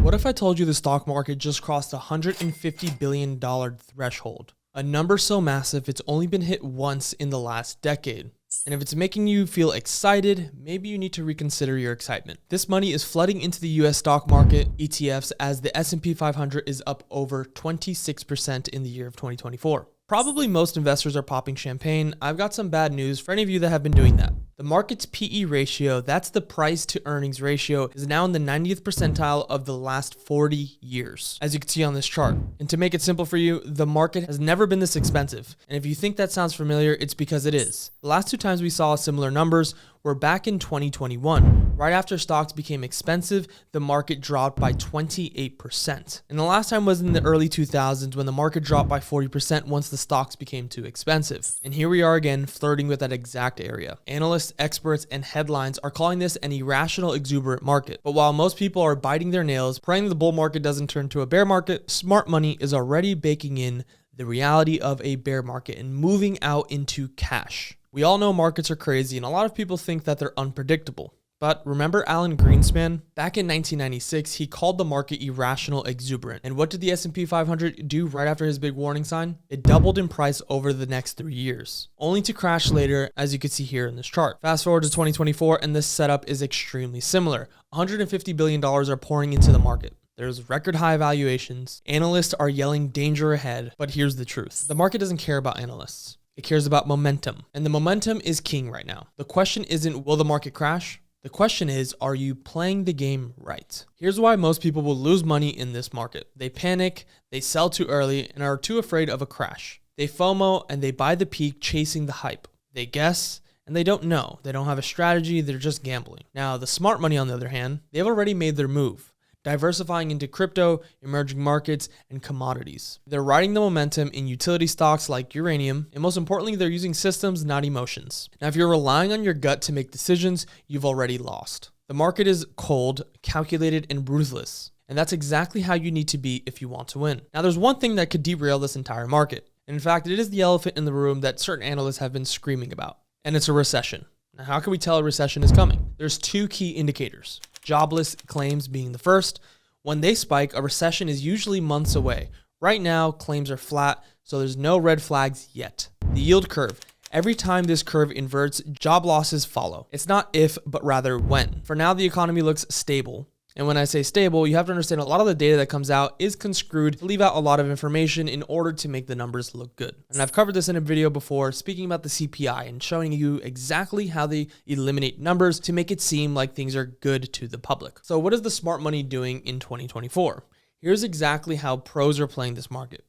What if I told you the stock market just crossed $150 billion threshold? A number so massive it's only been hit once in the last decade. And if it's making you feel excited, maybe you need to reconsider your excitement. This money is flooding into the US stock market, ETFs, as the S&P 500 is up over 26% in the year of 2024. Probably most investors are popping champagne. I've got some bad news for any of you that have been doing that. The market's PE ratio, that's the price to earnings ratio, is now in the 90th percentile of the last 40 years, as you can see on this chart. And to make it simple for you, the market has never been this expensive. And if you think that sounds familiar, it's because it is. The last two times we saw similar numbers were back in 2021. Right after stocks became expensive, the market dropped by 28%. And the last time was in the early 2000s when the market dropped by 40% once the stocks became too expensive. And here we are again, flirting with that exact area. Analysts, experts, and headlines are calling this an irrational, exuberant market. But while most people are biting their nails, praying the bull market doesn't turn to a bear market, smart money is already baking in the reality of a bear market and moving out into cash. We all know markets are crazy, and a lot of people think that they're unpredictable. But remember Alan Greenspan? Back in 1996, he called the market irrational, exuberant. And what did the S&P 500 do right after his big warning sign? It doubled in price over the next 3 years, only to crash later, as you can see here in this chart. Fast forward to 2024, and this setup is extremely similar. $150 billion are pouring into the market. There's record high valuations. Analysts are yelling danger ahead, but here's the truth. The market doesn't care about analysts. It cares about momentum, and the momentum is king right now. The question isn't, will the market crash? The question is, are you playing the game right? Here's why most people will lose money in this market. They panic, they sell too early, and are too afraid of a crash. They FOMO and they buy the peak chasing the hype. They guess and they don't know. They don't have a strategy, they're just gambling. Now, the smart money, on the other hand, they've already made their move, diversifying into crypto, emerging markets, and commodities. They're riding the momentum in utility stocks like uranium, and most importantly, they're using systems, not emotions. Now, if you're relying on your gut to make decisions, you've already lost. The market is cold, calculated, and ruthless, and that's exactly how you need to be if you want to win. Now, there's one thing that could derail this entire market. And in fact, it is the elephant in the room that certain analysts have been screaming about, and it's a recession. Now, how can we tell a recession is coming? There's two key indicators. Jobless claims being the first. When they spike, a recession is usually months away. Right now, claims are flat, so there's no red flags yet. The yield curve. Every time this curve inverts, job losses follow. It's not if, but rather when. For now, the economy looks stable. And when I say stable, you have to understand a lot of the data that comes out is construed to leave out a lot of information in order to make the numbers look good. And I've covered this in a video before, speaking about the CPI and showing you exactly how they eliminate numbers to make it seem like things are good to the public. So what is the smart money doing in 2024? Here's exactly how pros are playing this market.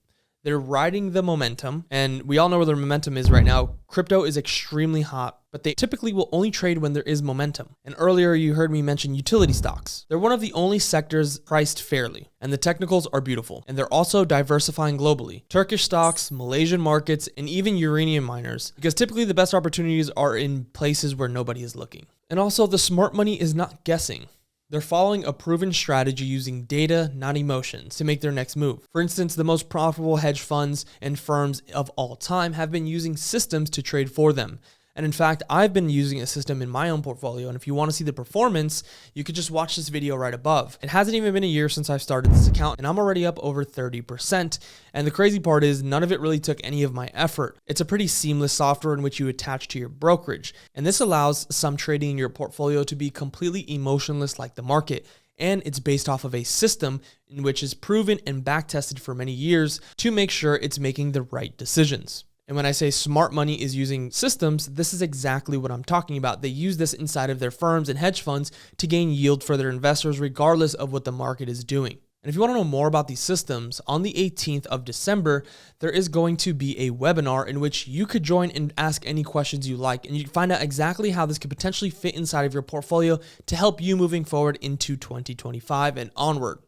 They're riding the momentum, and we all know where the momentum is right now. Crypto is extremely hot, but they typically will only trade when there is momentum. And earlier you heard me mention utility stocks. They're one of the only sectors priced fairly, and the technicals are beautiful. And they're also diversifying globally. Turkish stocks, Malaysian markets, and even uranium miners, because typically the best opportunities are in places where nobody is looking. And also, the smart money is not guessing. They're following a proven strategy using data, not emotions, to make their next move. For instance, the most profitable hedge funds and firms of all time have been using systems to trade for them. And in fact, I've been using a system in my own portfolio. And if you want to see the performance, you could just watch this video right above. It hasn't even been a year since I've started this account, and I'm already up over 30%. And the crazy part is none of it really took any of my effort. It's a pretty seamless software in which you attach to your brokerage. And this allows some trading in your portfolio to be completely emotionless like the market. And it's based off of a system in which is proven and back tested for many years to make sure it's making the right decisions. And when I say smart money is using systems, this is exactly what I'm talking about. They use this inside of their firms and hedge funds to gain yield for their investors, regardless of what the market is doing. And if you want to know more about these systems, on the 18th of December, there is going to be a webinar in which you could join and ask any questions you like. And you can find out exactly how this could potentially fit inside of your portfolio to help you moving forward into 2025 and onward.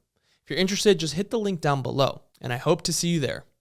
If you're interested, just hit the link down below, and I hope to see you there.